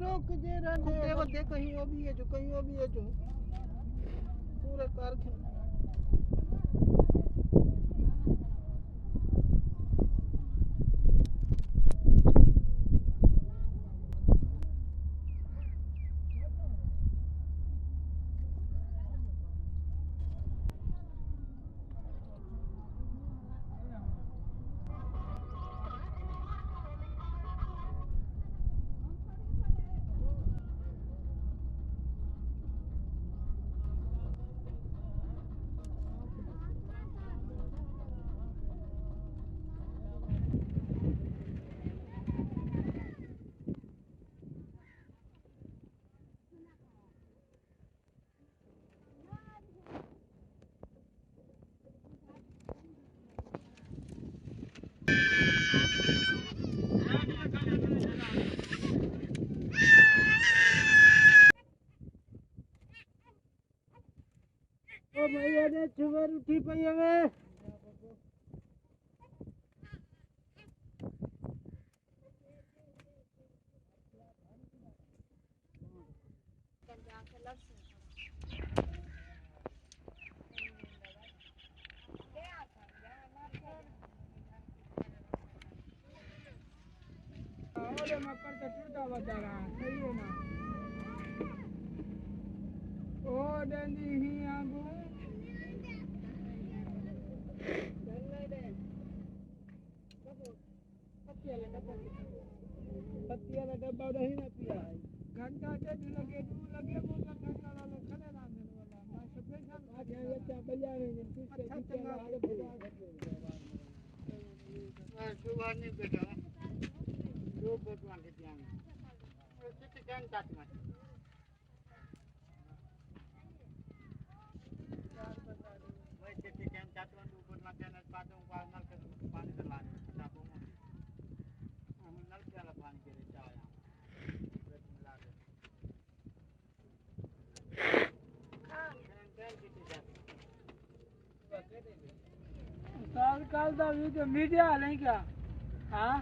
टोक जे रंदे वो दे कहीं वो भी है जो कहीं वो भी है जो पूरे कारखाने ओ भैया ने चुवर उठी पई हवे ओले मकर का टूटा बजा रहा सही है ना ओ डंडी ही आगू पत्तियाला डब्बा नहीं ना पिया है घंटा से लगे दू लगे वो तो घंटा वाला खड़े ना देने वाला मैं स्पेशल आ गया ये क्या बजा रहे हैं पीछे पीछे आगे सुबह नहीं बेटा दो बोतल के दिया चिट्ठी कैन काट में भाई चिट्ठी कैन काट में दो बोतल कैन पास में नल के पानी से लाने चाबो हम नल के वाला पानी के लिए चाया मिला दे काल दा वीडियो मीडिया नहीं क्या हां